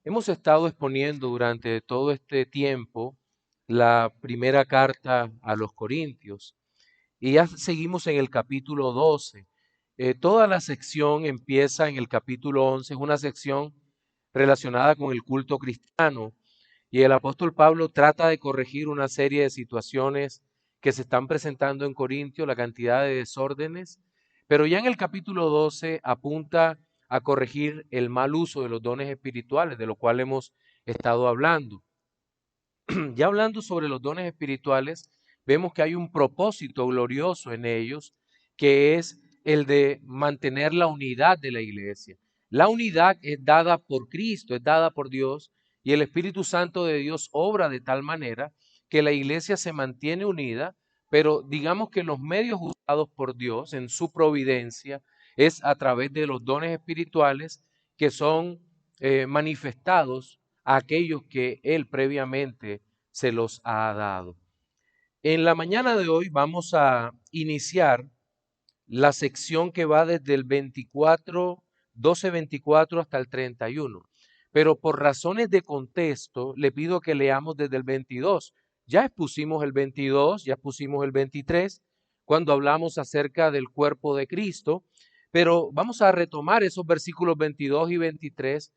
Hemos estado exponiendo durante todo este tiempo la primera carta a los Corintios y ya seguimos en el capítulo 12. Toda la sección empieza en el capítulo 11, es una sección relacionada con el culto cristiano y el apóstol Pablo trata de corregir una serie de situaciones que se están presentando en Corintio, la cantidad de desórdenes, pero ya en el capítulo 12 apunta a corregir el mal uso de los dones espirituales, de lo cual hemos estado hablando. Ya hablando sobre los dones espirituales, vemos que hay un propósito glorioso en ellos, que es el de mantener la unidad de la iglesia. La unidad es dada por Cristo, es dada por Dios, y el Espíritu Santo de Dios obra de tal manera que la iglesia se mantiene unida, pero digamos que los medios usados por Dios en su providencia es a través de los dones espirituales que son manifestados a aquellos que Él previamente se los ha dado. En la mañana de hoy vamos a iniciar la sección que va desde el 24, 12:24 hasta el 31. Pero por razones de contexto, le pido que leamos desde el 22. Ya expusimos el 22, ya expusimos el 23, cuando hablamos acerca del cuerpo de Cristo, pero vamos a retomar esos versículos 22 y 23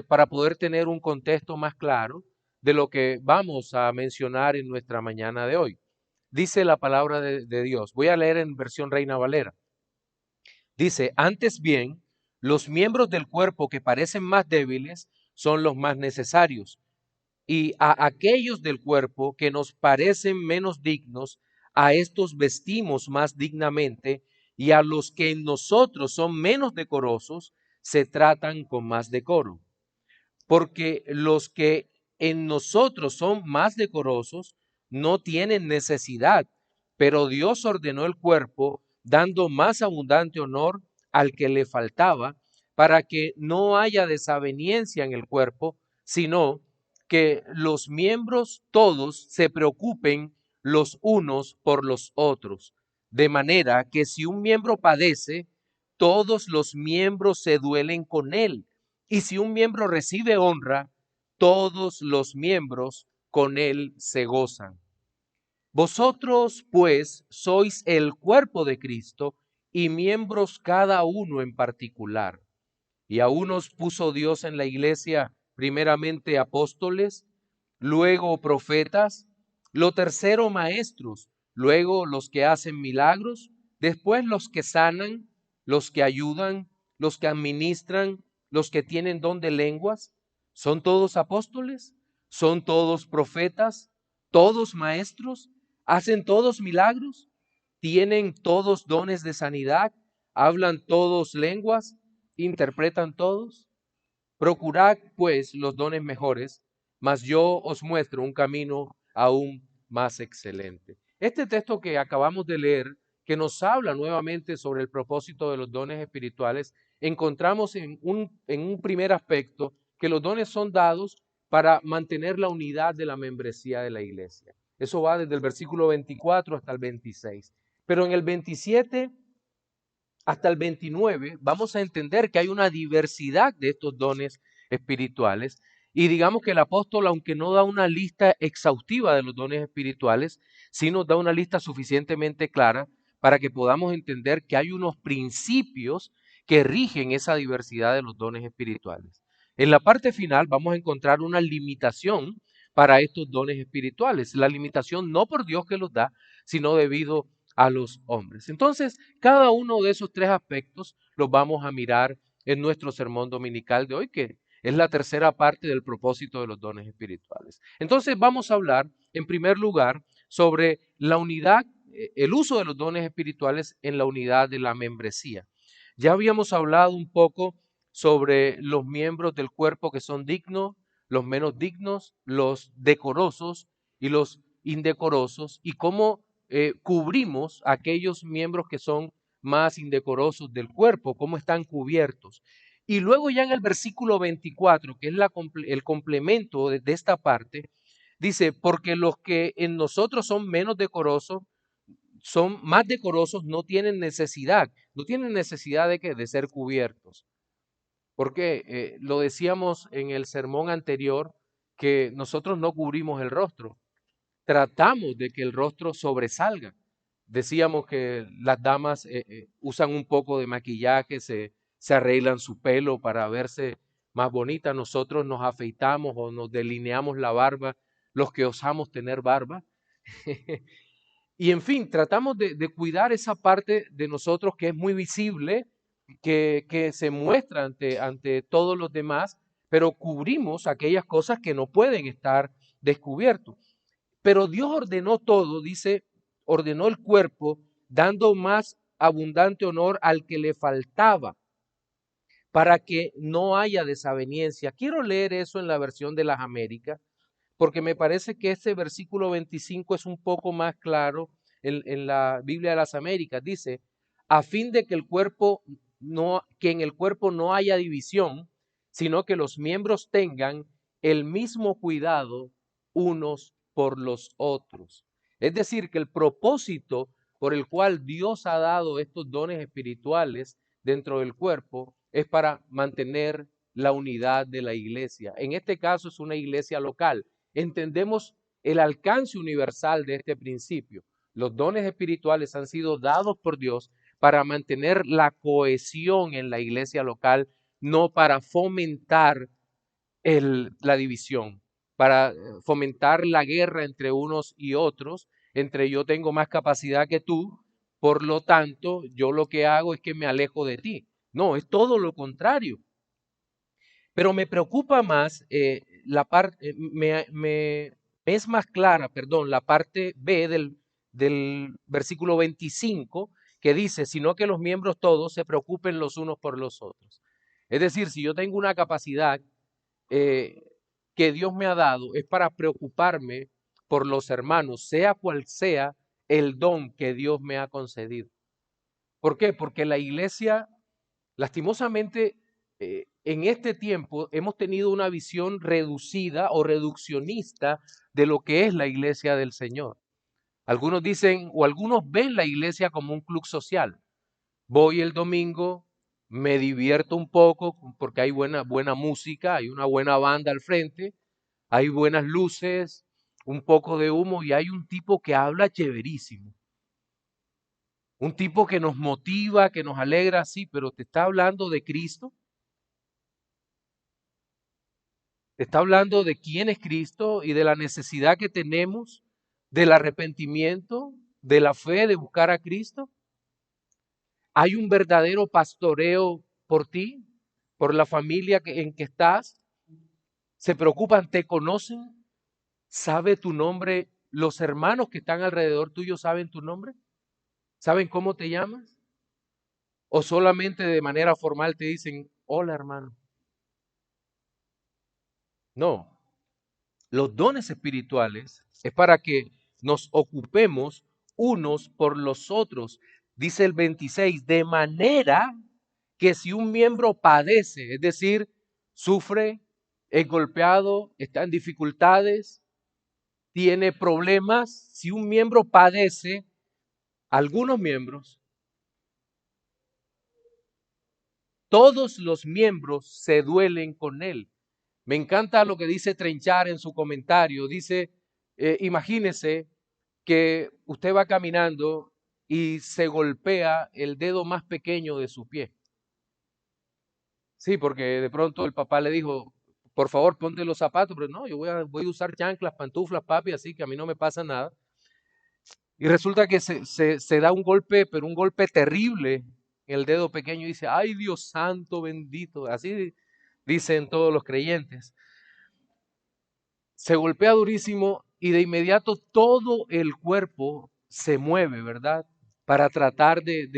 para poder tener un contexto más claro de lo que vamos a mencionar en nuestra mañana de hoy. Dice la palabra de Dios. Voy a leer en versión Reina Valera. Dice, antes bien, los miembros del cuerpo que parecen más débiles son los más necesarios, y a aquellos del cuerpo que nos parecen menos dignos, a estos vestimos más dignamente, y a los que en nosotros son menos decorosos, se tratan con más decoro. Porque los que en nosotros son más decorosos no tienen necesidad, pero Dios ordenó el cuerpo dando más abundante honor al que le faltaba, para que no haya desaveniencia en el cuerpo, sino que los miembros todos se preocupen los unos por los otros, de manera que si un miembro padece, todos los miembros se duelen con él. Y si un miembro recibe honra, todos los miembros con él se gozan. Vosotros, pues, sois el cuerpo de Cristo y miembros cada uno en particular. Y a unos puso Dios en la iglesia primeramente apóstoles, luego profetas, lo tercero maestros, luego los que hacen milagros, después los que sanan, los que ayudan, los que administran, los que tienen don de lenguas. ¿Son todos apóstoles? ¿Son todos profetas? ¿Todos maestros? ¿Hacen todos milagros? ¿Tienen todos dones de sanidad? ¿Hablan todos lenguas? ¿Interpretan todos? Procurad, pues, los dones mejores, mas yo os muestro un camino aún más excelente. Este texto que acabamos de leer, que nos habla nuevamente sobre el propósito de los dones espirituales, encontramos en un primer aspecto que los dones son dados para mantener la unidad de la membresía de la iglesia. Eso va desde el versículo 24 hasta el 26. Pero en el 27 hasta el 29 vamos a entender que hay una diversidad de estos dones espirituales y digamos que el apóstol, aunque no da una lista exhaustiva de los dones espirituales, sí nos da una lista suficientemente clara para que podamos entender que hay unos principios que rigen esa diversidad de los dones espirituales. En la parte final vamos a encontrar una limitación para estos dones espirituales. La limitación no por Dios que los da, sino debido a los hombres. Entonces, cada uno de esos tres aspectos los vamos a mirar en nuestro sermón dominical de hoy, que es la tercera parte del propósito de los dones espirituales. Entonces, vamos a hablar, en primer lugar, sobre la unidad, el uso de los dones espirituales en la unidad de la membresía. Ya habíamos hablado un poco sobre los miembros del cuerpo que son dignos, los menos dignos, los decorosos y los indecorosos, y cómo cubrimos a aquellos miembros que son más indecorosos del cuerpo, cómo están cubiertos. Y luego ya en el versículo 24, que es el complemento de esta parte, dice, porque los que en nosotros son menos decorosos, son más decorosos, no tienen necesidad de, de ser cubiertos. Porque lo decíamos en el sermón anterior, que nosotros no cubrimos el rostro, tratamos de que el rostro sobresalga. Decíamos que las damas usan un poco de maquillaje, se arreglan su pelo para verse más bonita. Nosotros nos afeitamos o nos delineamos la barba, los que osamos tener barba. Y en fin, tratamos de cuidar esa parte de nosotros que es muy visible, que se muestra ante todos los demás, pero cubrimos aquellas cosas que no pueden estar descubiertos. Pero Dios ordenó todo, dice, ordenó el cuerpo, dando más abundante honor al que le faltaba, para que no haya desaveniencia. Quiero leer eso en la versión de las Américas, porque me parece que este versículo 25 es un poco más claro en la Biblia de las Américas. Dice, a fin de que que en el cuerpo no haya división, sino que los miembros tengan el mismo cuidado unos por los otros. Es decir, que el propósito por el cual Dios ha dado estos dones espirituales dentro del cuerpo es para mantener la unidad de la iglesia. En este caso es una iglesia local. Entendemos el alcance universal de este principio. Los dones espirituales han sido dados por Dios para mantener la cohesión en la iglesia local, no para fomentar la división, para fomentar la guerra entre unos y otros, entre yo tengo más capacidad que tú, por lo tanto, yo lo que hago es que me alejo de ti. No, es todo lo contrario. Pero me preocupa más la parte, me es más clara, perdón, la parte B del versículo 25 que dice, sino que los miembros todos se preocupen los unos por los otros. Es decir, si yo tengo una capacidad eh, que Dios me ha dado, es para preocuparme por los hermanos, sea cual sea el don que Dios me ha concedido. ¿Por qué? Porque la iglesia, lastimosamente, en este tiempo hemos tenido una visión reducida o reduccionista de lo que es la iglesia del Señor. Algunos dicen o algunos ven la iglesia como un club social. Voy el domingo, me divierto un poco porque hay buena música, hay una buena banda al frente, hay buenas luces, un poco de humo y hay un tipo que habla chéverísimo. Un tipo que nos motiva, que nos alegra, sí, pero te está hablando de Cristo. Está hablando de quién es Cristo y de la necesidad que tenemos del arrepentimiento, de la fe, de buscar a Cristo. Hay un verdadero pastoreo por ti, por la familia en que estás. Se preocupan, te conocen, sabe tu nombre. Los hermanos que están alrededor tuyo saben tu nombre, saben cómo te llamas. O solamente de manera formal te dicen, hola hermano. No, los dones espirituales es para que nos ocupemos unos por los otros. Dice el 26, de manera que si un miembro padece, es decir, sufre, es golpeado, está en dificultades, tiene problemas, si un miembro padece, algunos miembros, todos los miembros se duelen con él. Me encanta lo que dice Trenchar en su comentario. Dice, imagínese que usted va caminando y se golpea el dedo más pequeño de su pie. Sí, porque de pronto el papá le dijo, por favor, ponte los zapatos, pero no, yo voy a usar chanclas, pantuflas, papi, así que a mí no me pasa nada. Y resulta que se da un golpe, pero un golpe terrible en el dedo pequeño y dice, ay Dios santo bendito, así dicen todos los creyentes. Se golpea durísimo y de inmediato todo el cuerpo se mueve, ¿verdad? Para tratar de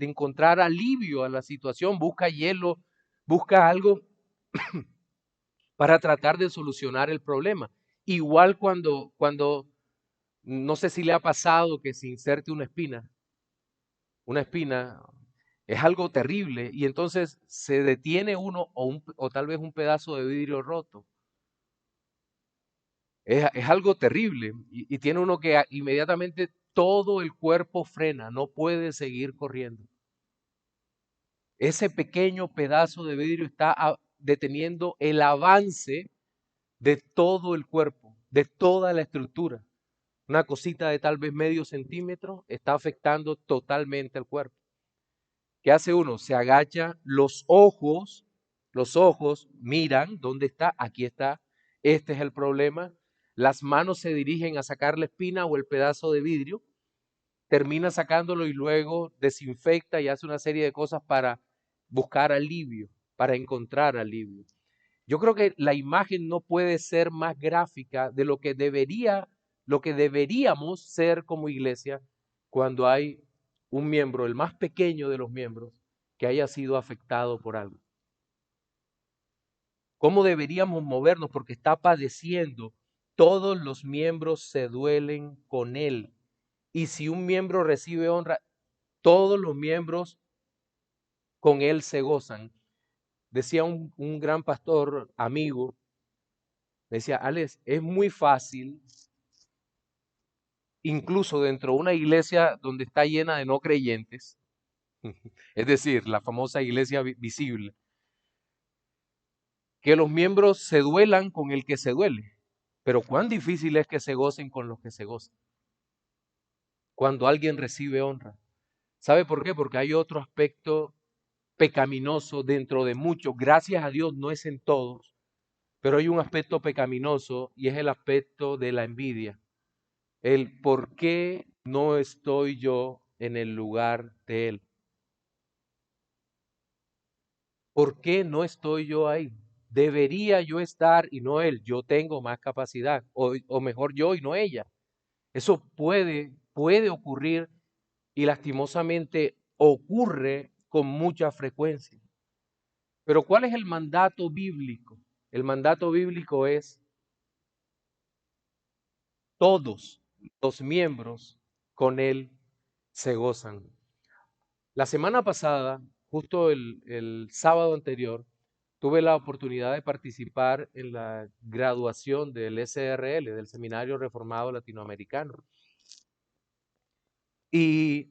encontrar alivio a la situación, busca hielo, busca algo para tratar de solucionar el problema. Igual cuando no sé si le ha pasado que se inserte una espina es algo terrible y entonces se detiene uno o tal vez un pedazo de vidrio roto. Es algo terrible y tiene uno que inmediatamente todo el cuerpo frena, no puede seguir corriendo. ese pequeño pedazo de vidrio está deteniendo el avance de todo el cuerpo, de toda la estructura. Una cosita de tal vez medio centímetro está afectando totalmente al cuerpo. ¿Qué hace uno? Se agacha, los ojos miran, ¿dónde está? Aquí está, este es el problema. Las manos se dirigen a sacar la espina o el pedazo de vidrio, termina sacándolo y luego desinfecta y hace una serie de cosas para buscar alivio, para encontrar alivio. Yo creo que la imagen no puede ser más gráfica de lo que deberíamos ser como iglesia cuando hay un miembro, el más pequeño de los miembros, que haya sido afectado por algo. ¿Cómo deberíamos movernos? Porque está padeciendo. Todos los miembros se duelen con él. Y si un miembro recibe honra, todos los miembros con él se gozan. Decía un gran pastor amigo, decía, Alex, es muy fácil, incluso dentro de una iglesia donde está llena de no creyentes, es decir, la famosa iglesia visible, que los miembros se duelan con el que se duele. Pero cuán difícil es que se gocen con los que se gozan. Cuando alguien recibe honra. ¿Sabe por qué? Porque hay otro aspecto pecaminoso dentro de muchos. Gracias a Dios no es en todos, pero hay un aspecto pecaminoso y es el aspecto de la envidia. El por qué no estoy yo en el lugar de él. ¿Por qué no estoy yo ahí? Debería yo estar y no él. Yo tengo más capacidad. O mejor yo y no ella. Eso puede ocurrir y lastimosamente ocurre con mucha frecuencia. Pero ¿cuál es el mandato bíblico? El mandato bíblico es todos los miembros con él se gozan. La semana pasada, justo el sábado anterior, tuve la oportunidad de participar en la graduación del SRL, del Seminario Reformado Latinoamericano. Y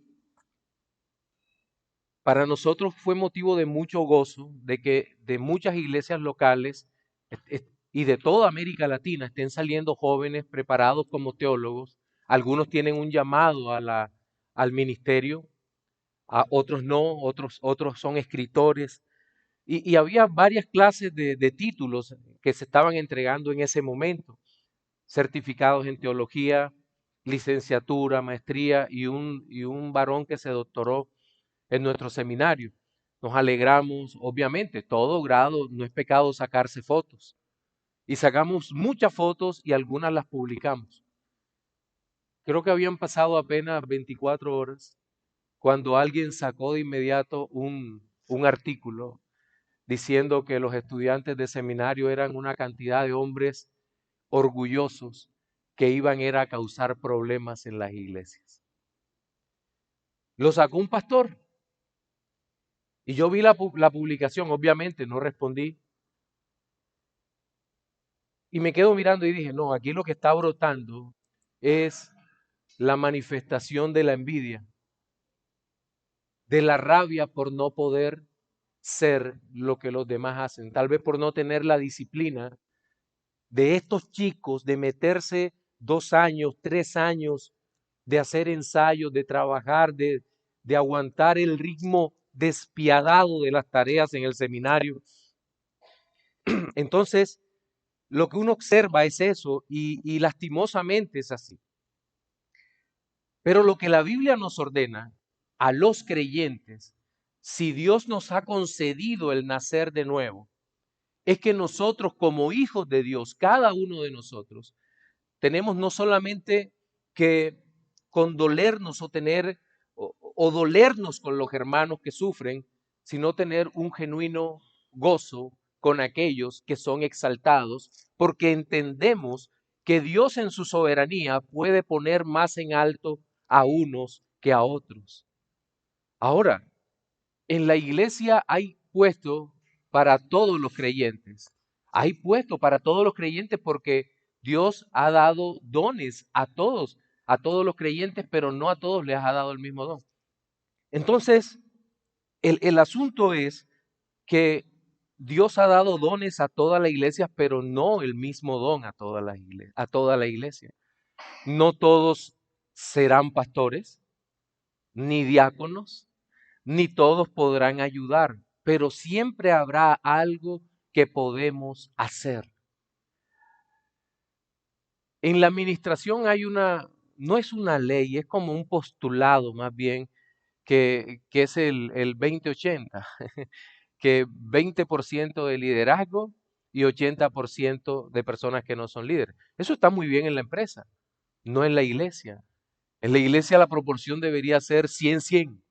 para nosotros fue motivo de mucho gozo de que de muchas iglesias locales y de toda América Latina estén saliendo jóvenes preparados como teólogos. Algunos tienen un llamado al ministerio, a otros no, otros son escritores. Y había varias clases de títulos que se estaban entregando en ese momento. Certificados en teología, licenciatura, maestría y un varón que se doctoró en nuestro seminario. Nos alegramos, obviamente, todo grado, no es pecado sacarse fotos. Y sacamos muchas fotos y algunas las publicamos. Creo que habían pasado apenas 24 horas cuando alguien sacó de inmediato un artículo diciendo que los estudiantes de seminario eran una cantidad de hombres orgullosos que iban era a causar problemas en las iglesias. Lo sacó un pastor y yo vi la publicación, obviamente no respondí, y me quedo mirando y dije, no, aquí lo que está brotando es la manifestación de la envidia, de la rabia por no poder ser lo que los demás hacen, tal vez por no tener la disciplina de estos chicos de meterse 2 años, 3 años, de hacer ensayos, de trabajar, de aguantar el ritmo despiadado de las tareas en el seminario. Entonces, lo que uno observa es eso y lastimosamente es así. Pero lo que la Biblia nos ordena a los creyentes, si Dios nos ha concedido el nacer de nuevo, es que nosotros como hijos de Dios, cada uno de nosotros, tenemos no solamente que condolernos o tener o dolernos con los hermanos que sufren, sino tener un genuino gozo con aquellos que son exaltados, porque entendemos que Dios en su soberanía puede poner más en alto a unos que a otros. Ahora, en la iglesia hay puesto para todos los creyentes. Hay puesto para todos los creyentes porque Dios ha dado dones a todos los creyentes, pero no a todos les ha dado el mismo don. Entonces, El asunto es que Dios ha dado dones a toda la iglesia, pero no el mismo don a toda la iglesia. No todos serán pastores, ni diáconos, ni todos podrán ayudar, pero siempre habrá algo que podemos hacer. En la administración hay no es una ley, es como un postulado más bien, que es el 20-80, que 20% de liderazgo y 80% de personas que no son líderes. Eso está muy bien en la empresa, no en la iglesia. En la iglesia la proporción debería ser 100-100.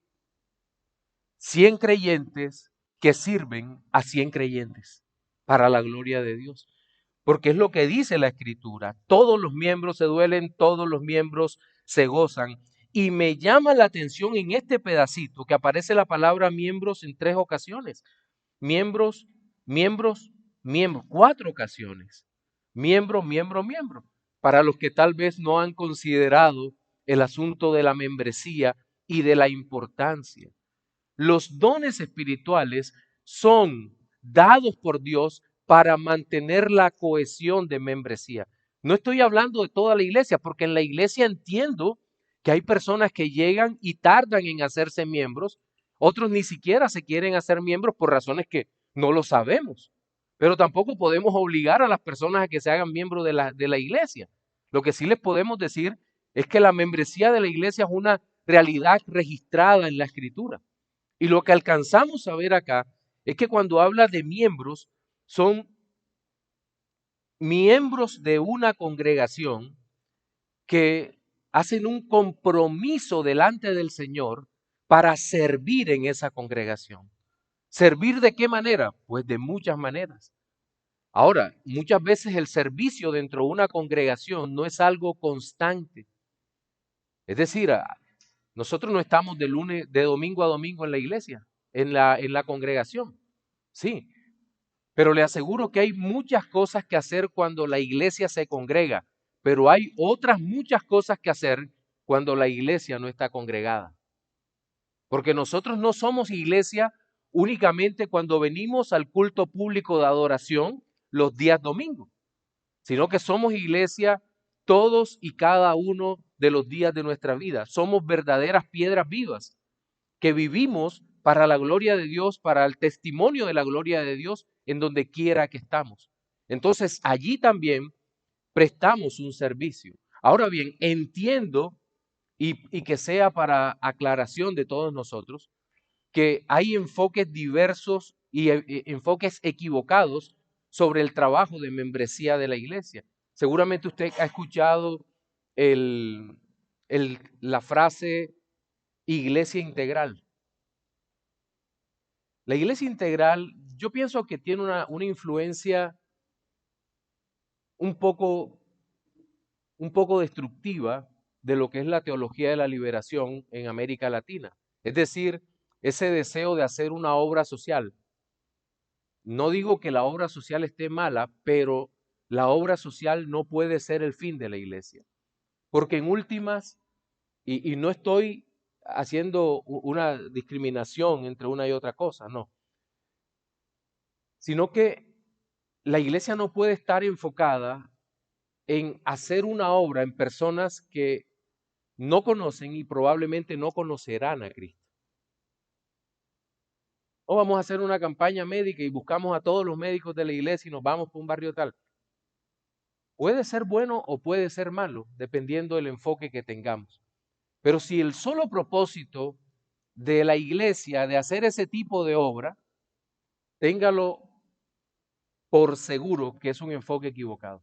100 creyentes que sirven a 100 creyentes para la gloria de Dios. Porque es lo que dice la Escritura. Todos los miembros se duelen, todos los miembros se gozan. Y me llama la atención en este pedacito que aparece la palabra miembros en 3 ocasiones. Miembros, miembros, miembros, 4 ocasiones. Miembro, miembro, miembro. Para los que tal vez no han considerado el asunto de la membresía y de la importancia. Los dones espirituales son dados por Dios para mantener la cohesión de membresía. No estoy hablando de toda la iglesia, porque en la iglesia entiendo que hay personas que llegan y tardan en hacerse miembros, otros ni siquiera se quieren hacer miembros por razones que no lo sabemos. Pero tampoco podemos obligar a las personas a que se hagan miembros de la iglesia. Lo que sí les podemos decir es que la membresía de la iglesia es una realidad registrada en la Escritura. Y lo que alcanzamos a ver acá es que cuando habla de miembros, son miembros de una congregación que hacen un compromiso delante del Señor para servir en esa congregación. ¿Servir de qué manera? Pues de muchas maneras. Ahora, muchas veces el servicio dentro de una congregación no es algo constante. Es decir, nosotros no estamos de domingo a domingo en la iglesia, en la congregación. Sí, pero le aseguro que hay muchas cosas que hacer cuando la iglesia se congrega, pero hay otras muchas cosas que hacer cuando la iglesia no está congregada. Porque nosotros no somos iglesia únicamente cuando venimos al culto público de adoración los días domingos, sino que somos iglesia todos y cada uno de los días de nuestra vida. Somos verdaderas piedras vivas que vivimos para la gloria de Dios, para el testimonio de la gloria de Dios en donde quiera que estamos. Entonces allí también prestamos un servicio. Ahora bien, entiendo y que sea para aclaración de todos nosotros, que hay enfoques diversos y enfoques equivocados sobre el trabajo de membresía de la iglesia. Seguramente usted ha escuchado el, la frase iglesia integral. La iglesia integral, yo pienso que tiene una influencia un poco, un poco destructiva de lo que es la teología de la liberación en América Latina. Es decir, ese deseo de hacer una obra social. No digo que la obra social esté mala, pero la obra social no puede ser el fin de la iglesia. Porque en últimas, y no estoy haciendo una discriminación entre una y otra cosa, no, sino que la iglesia no puede estar enfocada en hacer una obra en personas que no conocen y probablemente no conocerán a Cristo. O vamos a hacer una campaña médica y buscamos a todos los médicos de la iglesia y nos vamos por un barrio tal. Puede ser bueno o puede ser malo, dependiendo del enfoque que tengamos. Pero si el solo propósito de la iglesia de hacer ese tipo de obra, téngalo por seguro que es un enfoque equivocado.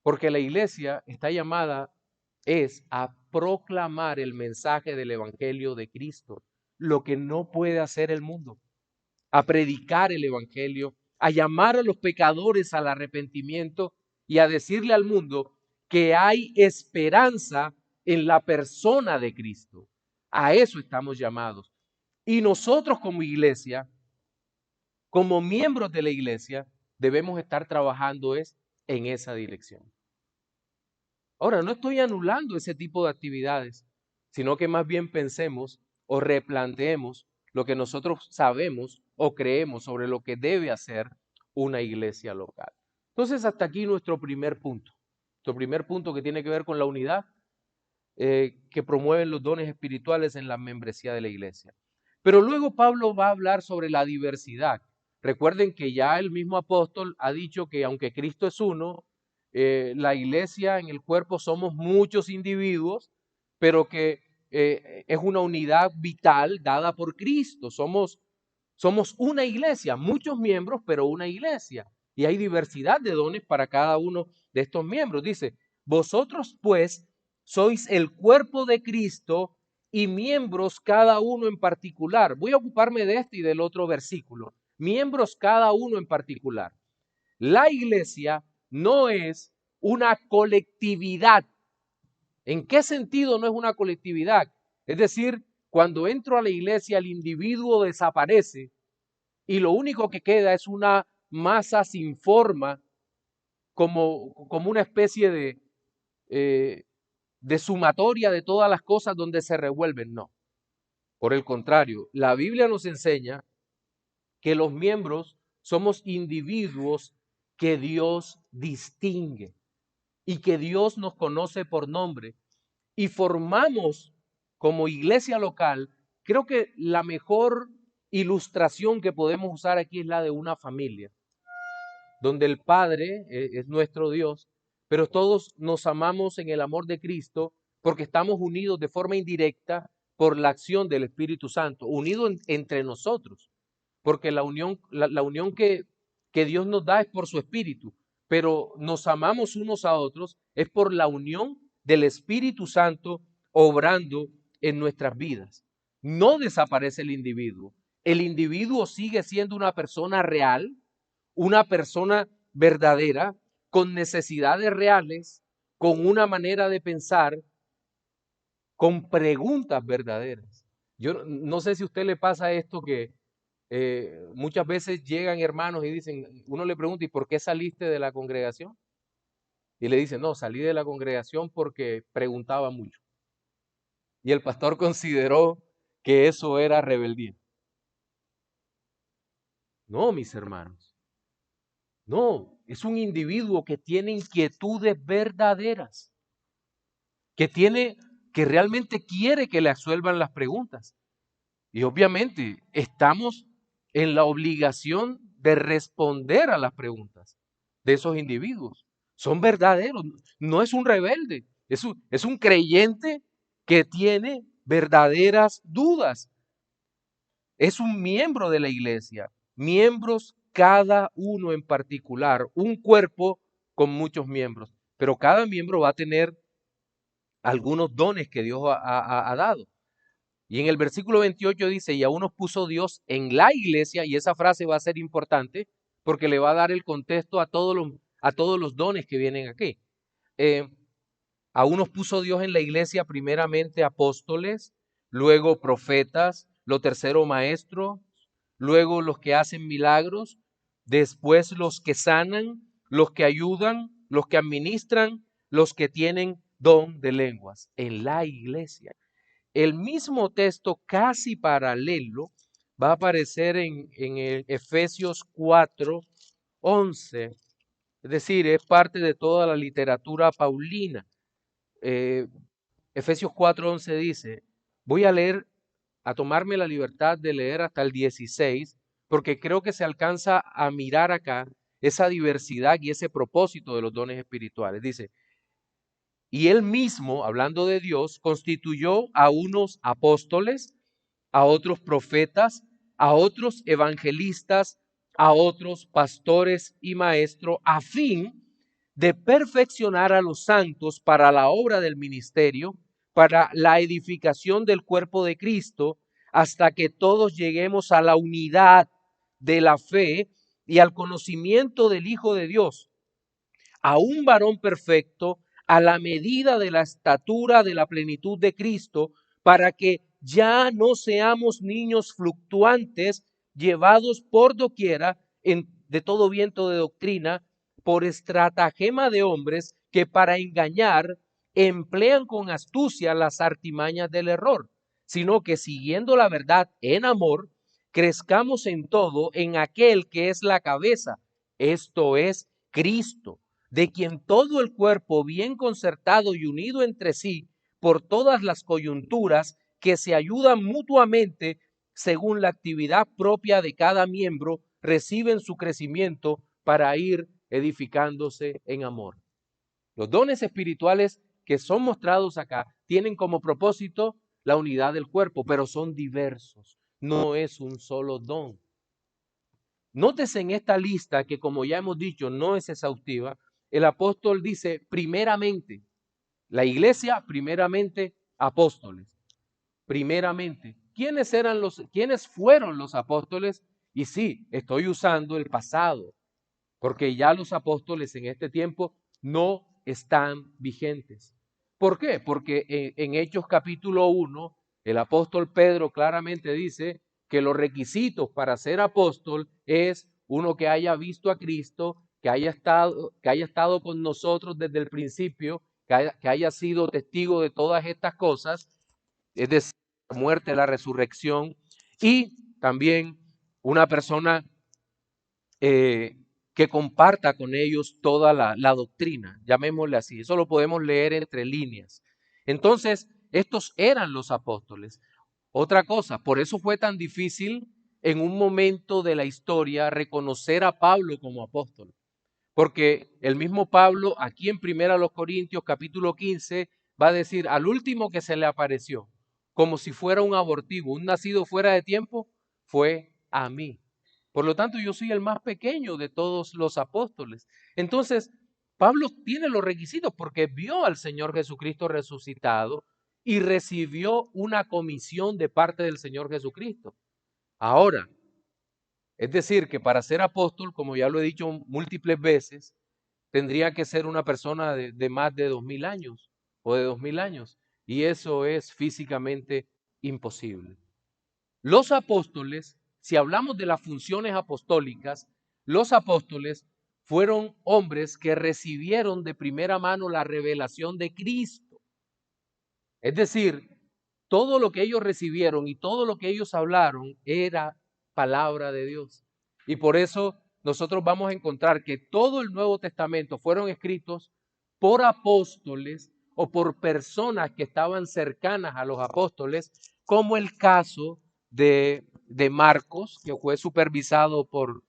Porque la iglesia está llamada es a proclamar el mensaje del Evangelio de Cristo, lo que no puede hacer el mundo, a predicar el Evangelio, a llamar a los pecadores al arrepentimiento y a decirle al mundo que hay esperanza en la persona de Cristo. A eso estamos llamados. Y nosotros como iglesia, como miembros de la iglesia, debemos estar trabajando en esa dirección. Ahora, no estoy anulando ese tipo de actividades, sino que más bien pensemos o replanteemos lo que nosotros sabemos o creemos sobre lo que debe hacer una iglesia local. Entonces, hasta aquí nuestro primer punto. Nuestro primer punto que tiene que ver con la unidad que promueven los dones espirituales en la membresía de la iglesia. Pero luego Pablo va a hablar sobre la diversidad. Recuerden que ya el mismo apóstol ha dicho que aunque Cristo es uno, la iglesia en el cuerpo somos muchos individuos, pero que es una unidad vital dada por Cristo. Somos una iglesia, muchos miembros, pero una iglesia. Y hay diversidad de dones para cada uno de estos miembros. Dice, vosotros pues sois el cuerpo de Cristo y miembros cada uno en particular. Voy a ocuparme de este y del otro versículo. Miembros cada uno en particular. La iglesia no es una colectividad. ¿En qué sentido no es una colectividad? Es decir, cuando entro a la iglesia el individuo desaparece y lo único que queda es una masa sin forma, como una especie de sumatoria de todas las cosas donde se revuelven. No. Por el contrario, la Biblia nos enseña que los miembros somos individuos que Dios distingue y que Dios nos conoce por nombre y formamos como iglesia local. Creo que la mejor ilustración que podemos usar aquí es la de una familia, donde el Padre es nuestro Dios, pero todos nos amamos en el amor de Cristo porque estamos unidos de forma indirecta por la acción del Espíritu Santo, unidos entre nosotros, porque la unión que Dios nos da es por su Espíritu, pero nos amamos unos a otros es por la unión del Espíritu Santo obrando en nuestras vidas. No desaparece el individuo sigue siendo una persona real, una persona verdadera, con necesidades reales, con una manera de pensar, con preguntas verdaderas. Yo no sé si a usted le pasa esto que muchas veces llegan hermanos y dicen, uno le pregunta, ¿y por qué saliste de la congregación? Y le dicen, no, salí de la congregación porque preguntaba mucho. Y el pastor consideró que eso era rebeldía. No, mis hermanos. No, es un individuo que tiene inquietudes verdaderas, que realmente quiere que le absuelvan las preguntas. Y obviamente estamos en la obligación de responder a las preguntas de esos individuos. Son verdaderos, no es un rebelde, es un creyente que tiene verdaderas dudas. Es un miembro de la iglesia, miembros cada uno en particular, un cuerpo con muchos miembros, pero cada miembro va a tener algunos dones que Dios ha dado. Y en el versículo 28 dice, y aún nos puso Dios en la iglesia, y esa frase va a ser importante porque le va a dar el contexto a todos los dones que vienen aquí. Aún nos puso Dios en la iglesia primeramente apóstoles, luego profetas, lo tercero maestros, luego los que hacen milagros, después los que sanan, los que ayudan, los que administran, los que tienen don de lenguas en la iglesia. El mismo texto casi paralelo va a aparecer en el Efesios 4:11, es decir, es parte de toda la literatura paulina. Efesios 4:11 dice, voy a leer, a tomarme la libertad de leer hasta el 16, porque creo que se alcanza a mirar acá esa diversidad y ese propósito de los dones espirituales. Dice, y él mismo, hablando de Dios, constituyó a unos apóstoles, a otros profetas, a otros evangelistas, a otros pastores y maestros, a fin de perfeccionar a los santos para la obra del ministerio, para la edificación del cuerpo de Cristo, hasta que todos lleguemos a la unidad de la fe y al conocimiento del Hijo de Dios, a un varón perfecto, a la medida de la estatura de la plenitud de Cristo, para que ya no seamos niños fluctuantes, llevados por doquiera de todo viento de doctrina, por estratagema de hombres que para engañar emplean con astucia las artimañas del error, sino que siguiendo la verdad en amor, crezcamos en todo en aquel que es la cabeza, esto es Cristo, de quien todo el cuerpo bien concertado y unido entre sí por todas las coyunturas que se ayudan mutuamente según la actividad propia de cada miembro, reciben su crecimiento para ir edificándose en amor. Los dones espirituales que son mostrados acá tienen como propósito la unidad del cuerpo, pero son diversos. No es un solo don. Nótese en esta lista que, como ya hemos dicho, no es exhaustiva. El apóstol dice primeramente, la iglesia primeramente apóstoles. Primeramente, ¿quiénes fueron los apóstoles? Y sí, estoy usando el pasado, porque ya los apóstoles en este tiempo no están vigentes. ¿Por qué? Porque en Hechos capítulo 1, el apóstol Pedro claramente dice que los requisitos para ser apóstol es uno que haya visto a Cristo, que haya estado con nosotros desde el principio, que haya sido testigo de todas estas cosas, es decir, la muerte, la resurrección, y también una persona que comparta con ellos toda la doctrina, llamémosle así. Eso lo podemos leer entre líneas. Entonces, estos eran los apóstoles. Otra cosa, por eso fue tan difícil en un momento de la historia reconocer a Pablo como apóstol. Porque el mismo Pablo, aquí en 1 Corintios capítulo 15, va a decir, al último que se le apareció, como si fuera un abortivo, un nacido fuera de tiempo, fue a mí. Por lo tanto, yo soy el más pequeño de todos los apóstoles. Entonces, Pablo tiene los requisitos porque vio al Señor Jesucristo resucitado y recibió una comisión de parte del Señor Jesucristo. Ahora, es decir, que para ser apóstol, como ya lo he dicho múltiples veces, tendría que ser una persona de más de 2000 años o de 2000 años. Y eso es físicamente imposible. Los apóstoles, si hablamos de las funciones apostólicas, los apóstoles fueron hombres que recibieron de primera mano la revelación de Cristo. Es decir, todo lo que ellos recibieron y todo lo que ellos hablaron era palabra de Dios. Y por eso nosotros vamos a encontrar que todo el Nuevo Testamento fueron escritos por apóstoles o por personas que estaban cercanas a los apóstoles, como el caso de Marcos, que fue supervisado por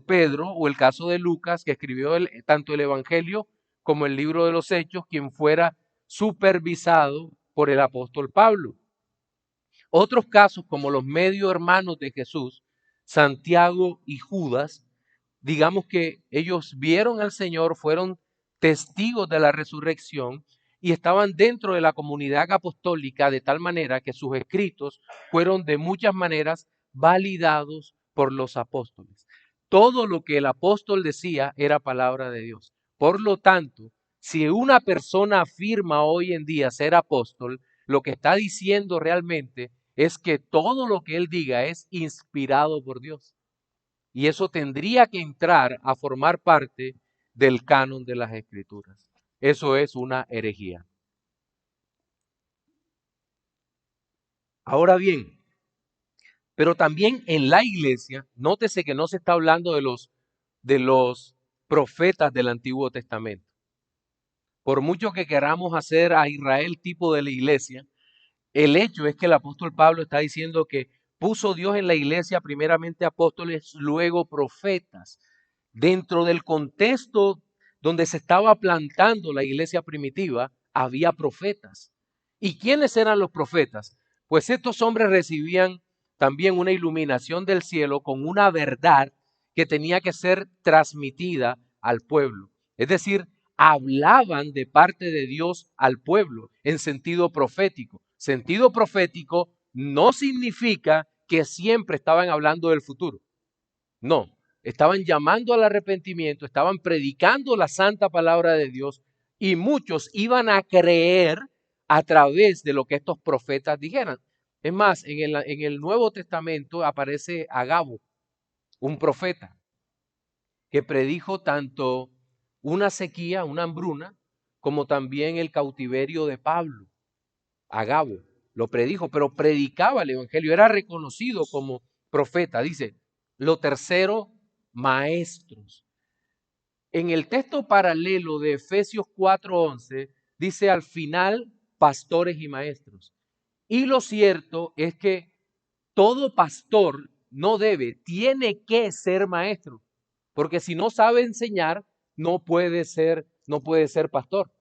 Pedro, o el caso de Lucas, que escribió tanto el Evangelio como el libro de los Hechos, quien fuera supervisado por el apóstol Pablo. Otros casos, como los medio hermanos de Jesús, Santiago y Judas, digamos que ellos vieron al Señor, fueron testigos de la resurrección y estaban dentro de la comunidad apostólica de tal manera que sus escritos fueron de muchas maneras validados por los apóstoles. Todo lo que el apóstol decía era palabra de Dios. Por lo tanto, si una persona afirma hoy en día ser apóstol, lo que está diciendo realmente es que todo lo que él diga es inspirado por Dios. Y eso tendría que entrar a formar parte del canon de las Escrituras. Eso es una herejía. Ahora bien, pero también en la iglesia, nótese que no se está hablando de los profetas del Antiguo Testamento. Por mucho que queramos hacer a Israel tipo de la iglesia, el hecho es que el apóstol Pablo está diciendo que puso Dios en la iglesia primeramente apóstoles, luego profetas. Dentro del contexto donde se estaba plantando la iglesia primitiva, había profetas. ¿Y quiénes eran los profetas? Pues estos hombres recibían también una iluminación del cielo con una verdad que tenía que ser transmitida al pueblo. Es decir, hablaban de parte de Dios al pueblo en sentido profético. Sentido profético no significa que siempre estaban hablando del futuro. No, estaban llamando al arrepentimiento, estaban predicando la santa palabra de Dios y muchos iban a creer a través de lo que estos profetas dijeran. Es más, en el Nuevo Testamento aparece Agabo, un profeta, que predijo tanto una sequía, una hambruna, como también el cautiverio de Pablo, Agabo. lo predijo, pero predicaba el evangelio, era reconocido como profeta. Dice, lo tercero, maestros. En el texto paralelo de Efesios 4:11 dice al final pastores y maestros. Y lo cierto es que todo pastor no debe, tiene que ser maestro, porque si no sabe enseñar, no puede ser pastor.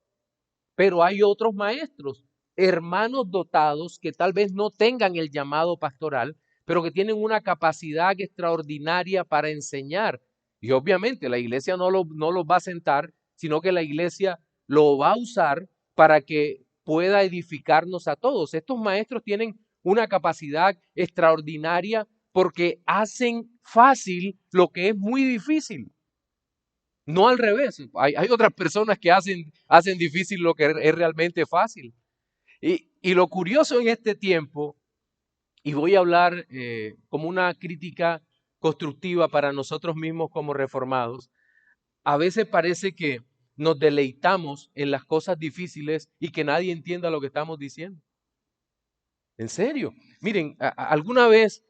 Pero hay otros maestros, hermanos dotados que tal vez no tengan el llamado pastoral, pero que tienen una capacidad extraordinaria para enseñar. Y obviamente la iglesia no los va a sentar, sino que la iglesia lo va a usar para que pueda edificarnos a todos. Estos maestros tienen una capacidad extraordinaria porque hacen fácil lo que es muy difícil. No al revés. Hay otras personas que hacen difícil lo que es realmente fácil. Y lo curioso en este tiempo, y voy a hablar como una crítica constructiva para nosotros mismos como reformados, a veces parece que nos deleitamos en las cosas difíciles y que nadie entienda lo que estamos diciendo. En serio. Miren, alguna vez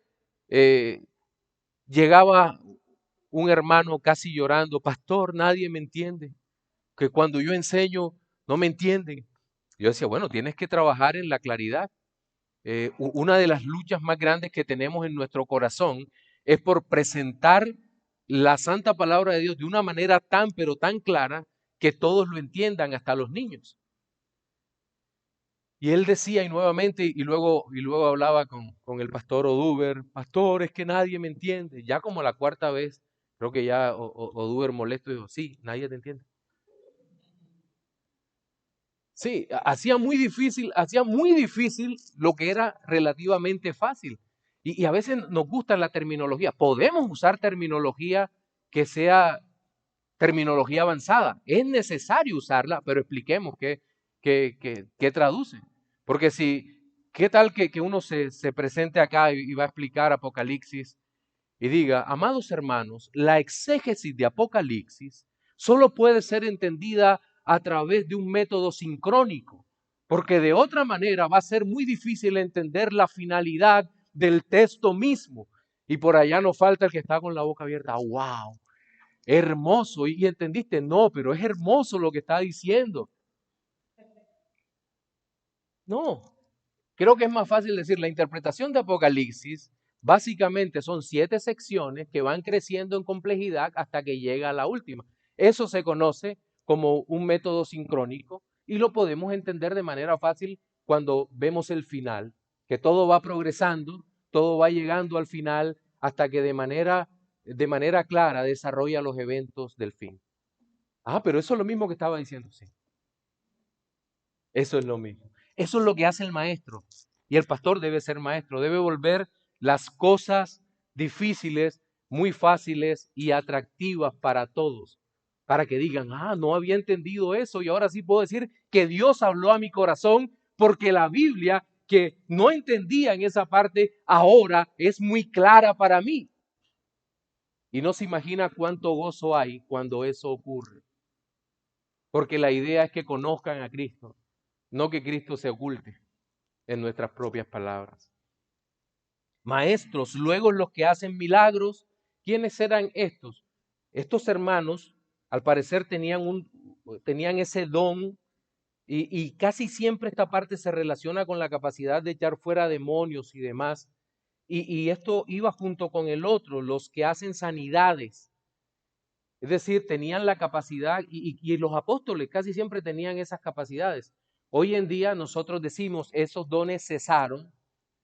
eh, llegaba un hermano casi llorando, pastor, nadie me entiende, que cuando yo enseño no me entienden. Yo decía, bueno, tienes que trabajar en la claridad. Una de las luchas más grandes que tenemos en nuestro corazón es por presentar la santa palabra de Dios de una manera tan, pero tan clara que todos lo entiendan, hasta los niños. Y él decía, y nuevamente, y luego hablaba con el pastor Oduber, pastor, es que nadie me entiende. Ya como la cuarta vez, creo que ya Oduber molesto dijo, sí, nadie te entiende. Sí, hacía muy difícil lo que era relativamente fácil. Y a veces nos gusta la terminología. Podemos usar terminología que sea terminología avanzada. Es necesario usarla, pero expliquemos qué traduce. Porque si, ¿qué tal que uno se presente acá y va a explicar Apocalipsis y diga, amados hermanos, la exégesis de Apocalipsis solo puede ser entendida a través de un método sincrónico, porque de otra manera va a ser muy difícil entender la finalidad del texto mismo. Y por allá nos falta el que está con la boca abierta. ¡Wow! Hermoso. ¿Y entendiste? No, pero es hermoso lo que está diciendo. No, creo que es más fácil decir, la interpretación de Apocalipsis básicamente son 7 secciones que van creciendo en complejidad hasta que llega a la última. Eso se conoce como un método sincrónico y lo podemos entender de manera fácil cuando vemos el final, que todo va progresando, todo va llegando al final hasta que de manera clara desarrolla los eventos del fin. Ah, pero eso es lo mismo que estaba diciendo, sí. Eso es lo mismo. Eso es lo que hace el maestro. Y el pastor debe ser maestro, debe volver las cosas difíciles muy fáciles y atractivas para todos, para que digan, ah, no había entendido eso y ahora sí puedo decir que Dios habló a mi corazón porque la Biblia, que no entendía en esa parte, ahora es muy clara para mí. Y no se imagina cuánto gozo hay cuando eso ocurre, porque la idea es que conozcan a Cristo, no que Cristo se oculte en nuestras propias palabras. Maestros, luego los que hacen milagros, ¿quiénes eran estos? Estos hermanos, al parecer, tenían ese don y casi siempre esta parte se relaciona con la capacidad de echar fuera demonios y demás. Y esto iba junto con el otro, los que hacen sanidades. Es decir, tenían la capacidad y los apóstoles casi siempre tenían esas capacidades. Hoy en día nosotros decimos esos dones cesaron.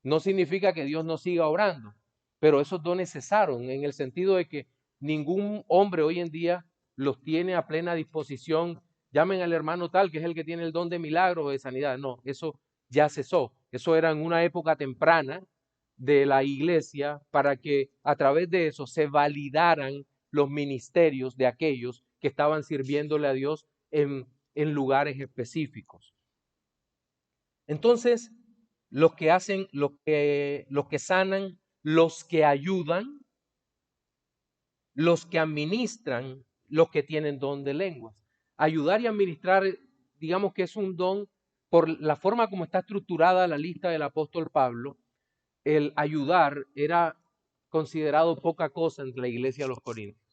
No significa que Dios no siga obrando, pero esos dones cesaron en el sentido de que ningún hombre hoy en día los tiene a plena disposición. Llamen al hermano tal, que es el que tiene el don de milagro o de sanidad. No, eso ya cesó. Eso era en una época temprana de la iglesia para que a través de eso se validaran los ministerios de aquellos que estaban sirviéndole a Dios en lugares específicos. Entonces, los que hacen, los que sanan, los que ayudan, los que administran, los que tienen don de lenguas. Ayudar y administrar, digamos que es un don por la forma como está estructurada la lista del apóstol Pablo, el ayudar era considerado poca cosa entre la iglesia de los Corintios.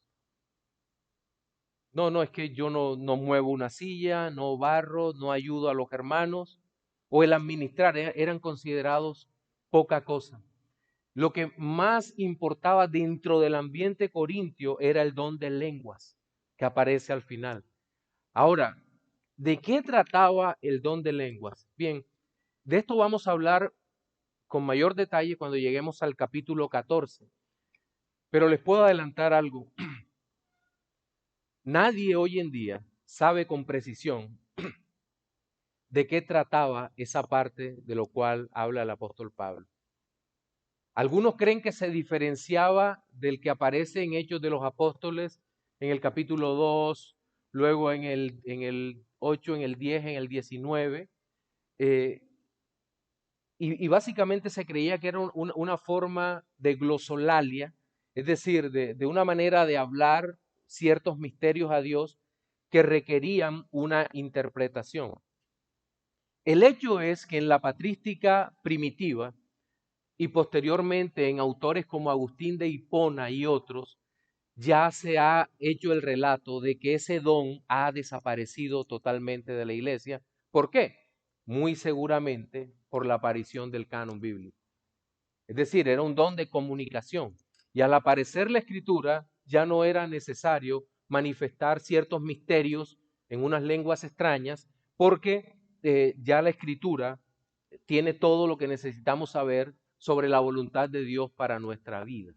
No, no, es que yo no muevo una silla, no barro, no ayudo a los hermanos, o el administrar eran considerados poca cosa. Lo que más importaba dentro del ambiente corintio era el don de lenguas que aparece al final. Ahora, ¿de qué trataba el don de lenguas? Bien, de esto vamos a hablar con mayor detalle cuando lleguemos al capítulo 14. Pero les puedo adelantar algo. Nadie hoy en día sabe con precisión de qué trataba esa parte de lo cual habla el apóstol Pablo. Algunos creen que se diferenciaba del que aparece en Hechos de los Apóstoles en el capítulo 2, luego en el 8, en el 10, en el 19. Y básicamente se creía que era una forma de glosolalia, es decir, de una manera de hablar ciertos misterios a Dios que requerían una interpretación. El hecho es que en la patrística primitiva y posteriormente en autores como Agustín de Hipona y otros, ya se ha hecho el relato de que ese don ha desaparecido totalmente de la iglesia. ¿Por qué? Muy seguramente por la aparición del canon bíblico. Es decir, era un don de comunicación. Y al aparecer la escritura, ya no era necesario manifestar ciertos misterios en unas lenguas extrañas, porque ya la escritura tiene todo lo que necesitamos saber sobre la voluntad de Dios para nuestra vida.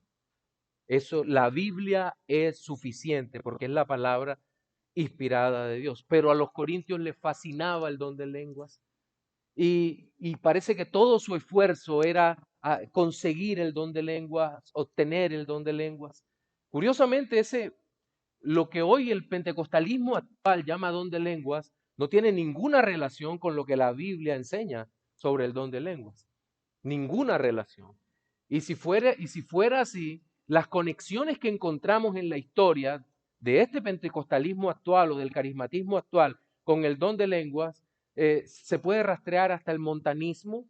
Eso, la Biblia es suficiente porque es la palabra inspirada de Dios. Pero a los corintios les fascinaba el don de lenguas y parece que todo su esfuerzo era conseguir el don de lenguas, obtener el don de lenguas. Curiosamente, lo que hoy el pentecostalismo actual llama don de lenguas no tiene ninguna relación con lo que la Biblia enseña sobre el don de lenguas. Ninguna relación. Y si fuera así, las conexiones que encontramos en la historia de este pentecostalismo actual o del carismatismo actual con el don de lenguas, se puede rastrear hasta el montanismo,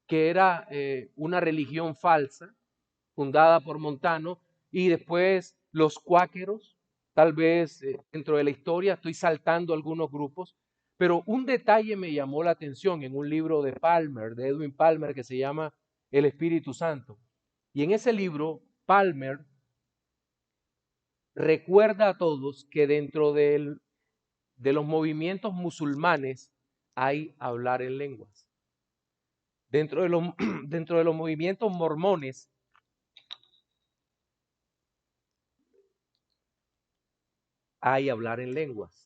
que era una religión falsa, fundada por Montano, y después los cuáqueros, tal vez dentro de la historia, estoy saltando algunos grupos, pero un detalle me llamó la atención en un libro de Palmer, de Edwin Palmer, que se llama El Espíritu Santo. Y en ese libro, Palmer recuerda a todos que dentro de los movimientos musulmanes hay hablar en lenguas. Dentro de los movimientos mormones hay hablar en lenguas.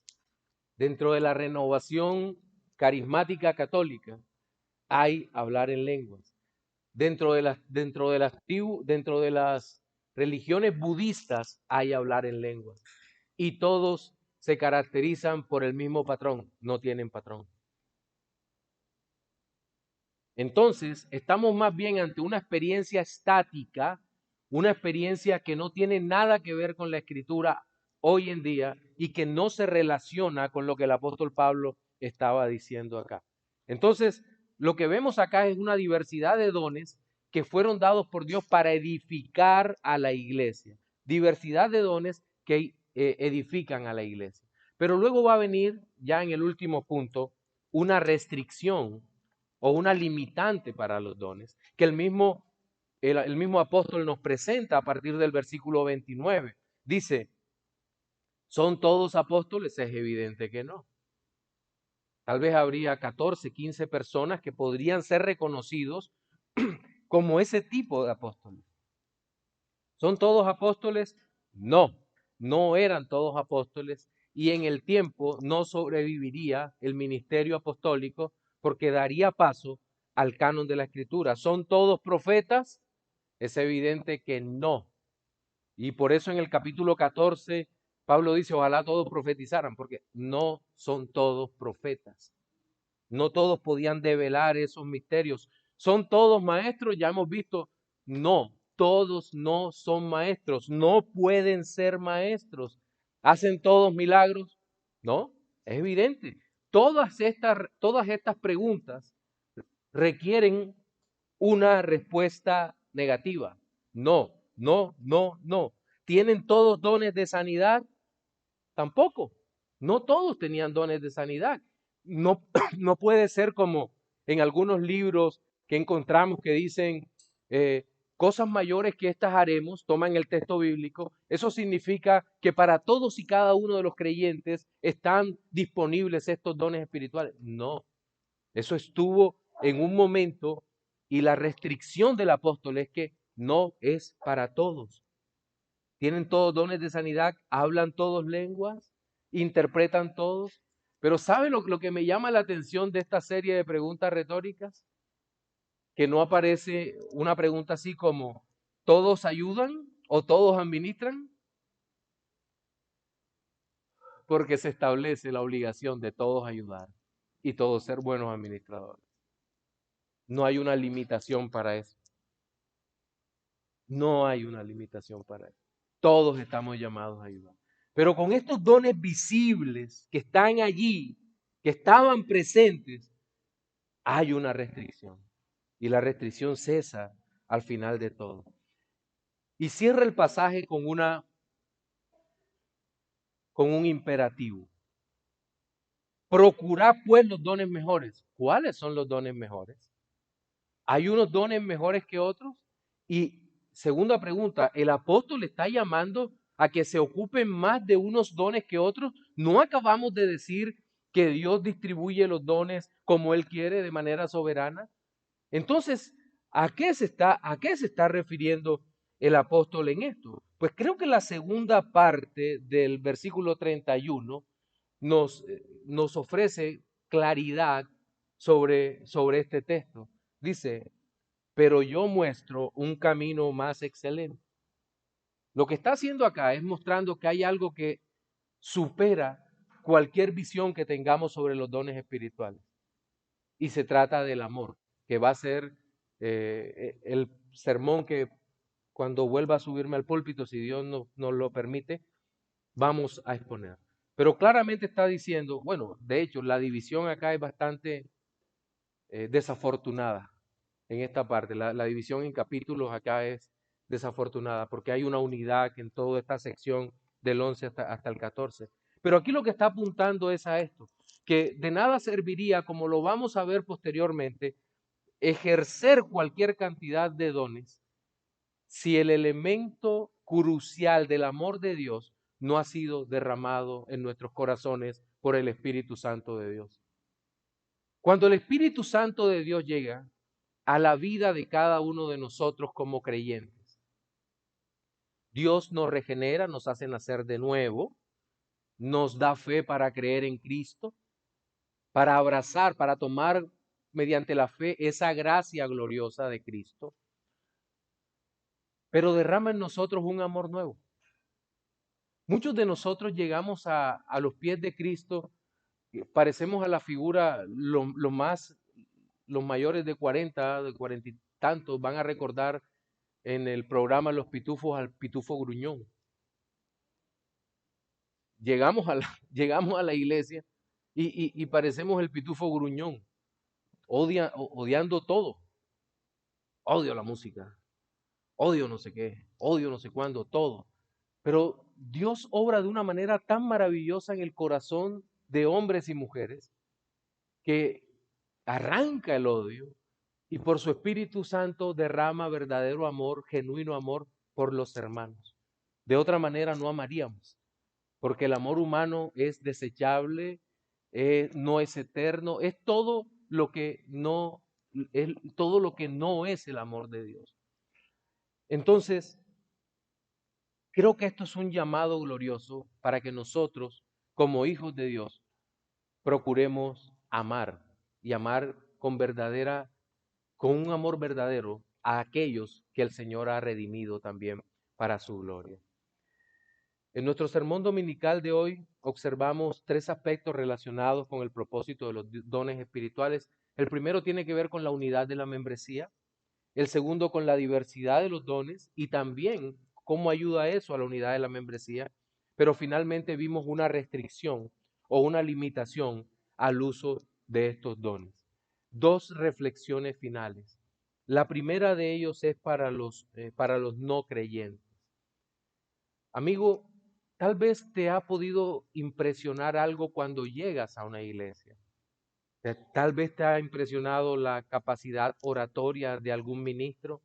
Dentro de la renovación carismática católica hay hablar en lenguas. Dentro de las religiones budistas hay hablar en lenguas. Y todos se caracterizan por el mismo patrón, no tienen patrón. Entonces, estamos más bien ante una experiencia estática, una experiencia que no tiene nada que ver con la escritura hoy en día y que no se relaciona con lo que el apóstol Pablo estaba diciendo acá. Entonces, lo que vemos acá es una diversidad de dones que fueron dados por Dios para edificar a la iglesia. Diversidad de dones que edifican a la iglesia. Pero luego va a venir, ya en el último punto, una restricción o una limitante para los dones, que el mismo apóstol nos presenta a partir del versículo 29. Dice, ¿son todos apóstoles? Es evidente que no. Tal vez habría 14, 15 personas que podrían ser reconocidos como ese tipo de apóstoles. ¿Son todos apóstoles? No, no eran todos apóstoles y en el tiempo no sobreviviría el ministerio apostólico porque daría paso al canon de la escritura. ¿Son todos profetas? Es evidente que no. Y por eso en el capítulo 14 Pablo dice, ojalá todos profetizaran, porque no son todos profetas. No todos podían develar esos misterios. ¿Son todos maestros? Ya hemos visto, no, todos no son maestros, no pueden ser maestros. ¿Hacen todos milagros? No, es evidente. Todas estas preguntas requieren una respuesta negativa. No, no, no, no. ¿Tienen todos dones de sanidad? Tampoco. No todos tenían dones de sanidad. No, no puede ser como en algunos libros que encontramos que dicen cosas mayores que estas haremos, toman el texto bíblico. Eso significa que para todos y cada uno de los creyentes están disponibles estos dones espirituales. No, eso estuvo en un momento y la restricción del apóstol es que no es para todos. Tienen todos dones de sanidad, hablan todos lenguas, interpretan todos. Pero ¿sabe lo que me llama la atención de esta serie de preguntas retóricas? Que no aparece una pregunta así como ¿todos ayudan o todos administran? Porque se establece la obligación de todos ayudar y todos ser buenos administradores. No hay una limitación para eso. No hay una limitación para eso. Todos estamos llamados a ayudar. Pero con estos dones visibles que están allí, que estaban presentes, hay una restricción. Y la restricción cesa al final de todo. Y cierra el pasaje con un imperativo. Procurad pues los dones mejores. ¿Cuáles son los dones mejores? ¿Hay unos dones mejores que otros? Y segunda pregunta, ¿el apóstol está llamando a que se ocupen más de unos dones que otros? ¿No acabamos de decir que Dios distribuye los dones como Él quiere de manera soberana? Entonces, ¿a qué se está refiriendo el apóstol en esto? Pues creo que la segunda parte del versículo 31 nos ofrece claridad sobre este texto. Dice, pero yo muestro un camino más excelente. Lo que está haciendo acá es mostrando que hay algo que supera cualquier visión que tengamos sobre los dones espirituales. Y se trata del amor, que va a ser el sermón que cuando vuelva a subirme al púlpito, si Dios nos lo permite, vamos a exponer. Pero claramente está diciendo, bueno, de hecho, la división acá es bastante desafortunada en esta parte. La división en capítulos acá es desafortunada porque hay una unidad en toda esta sección del 11 hasta el 14. Pero aquí lo que está apuntando es a esto, que de nada serviría, como lo vamos a ver posteriormente, ejercer cualquier cantidad de dones si el elemento crucial del amor de Dios no ha sido derramado en nuestros corazones por el Espíritu Santo de Dios. Cuando el Espíritu Santo de Dios llega a la vida de cada uno de nosotros como creyentes, Dios nos regenera, nos hace nacer de nuevo, nos da fe para creer en Cristo, para abrazar, para tomar mediante la fe esa gracia gloriosa de Cristo, pero derrama en nosotros un amor nuevo. Muchos de nosotros llegamos a los pies de Cristo, parecemos a la figura, los mayores de 40, de 40 y tantos, van a recordar en el programa Los Pitufos al Pitufo Gruñón. Llegamos a la iglesia y parecemos el Pitufo Gruñón, odiando todo. Odio la música, odio no sé qué, odio no sé cuándo, todo. Pero Dios obra de una manera tan maravillosa en el corazón de hombres y mujeres que arranca el odio y por su Espíritu Santo derrama verdadero amor, genuino amor por los hermanos. De otra manera no amaríamos, porque el amor humano es desechable, no es eterno, es todo lo que no es el amor de Dios. Entonces, creo que esto es un llamado glorioso para que nosotros, como hijos de Dios, procuremos amar y amar con un amor verdadero a aquellos que el Señor ha redimido también para su gloria. En nuestro sermón dominical de hoy observamos tres aspectos relacionados con el propósito de los dones espirituales. El primero tiene que ver con la unidad de la membresía, el segundo con la diversidad de los dones y también cómo ayuda eso a la unidad de la membresía, pero finalmente vimos una restricción o una limitación al uso de estos dones. Dos reflexiones finales. La primera de ellos es para los no creyentes. Amigo, tal vez te ha podido impresionar algo cuando llegas a una iglesia. Tal vez te ha impresionado la capacidad oratoria de algún ministro.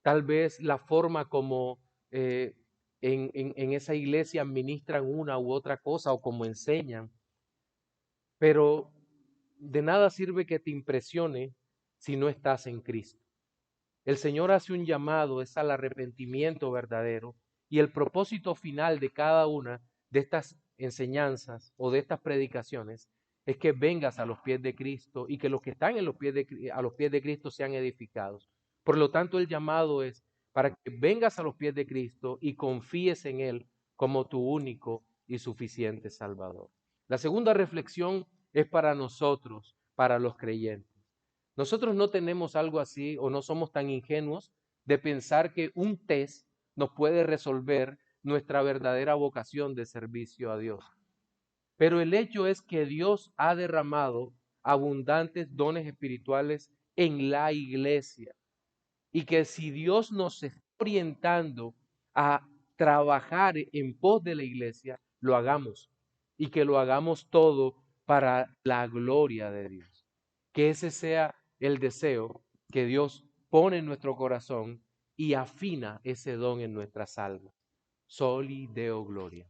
Tal vez la forma como eh, en esa iglesia ministran una u otra cosa o como enseñan. Pero de nada sirve que te impresione si no estás en Cristo. El Señor hace un llamado, es al arrepentimiento verdadero, y el propósito final de cada una de estas enseñanzas o de estas predicaciones es que vengas a los pies de Cristo y que los que están a los pies de Cristo sean edificados. Por lo tanto, el llamado es para que vengas a los pies de Cristo y confíes en Él como tu único y suficiente Salvador. La segunda reflexión es para nosotros, para los creyentes. Nosotros no tenemos algo así o no somos tan ingenuos de pensar que un test nos puede resolver nuestra verdadera vocación de servicio a Dios. Pero el hecho es que Dios ha derramado abundantes dones espirituales en la iglesia y que si Dios nos está orientando a trabajar en pos de la iglesia, lo hagamos y que lo hagamos todo para la gloria de Dios. Que ese sea el deseo que Dios pone en nuestro corazón y afina ese don en nuestras almas. Soli Deo Gloria.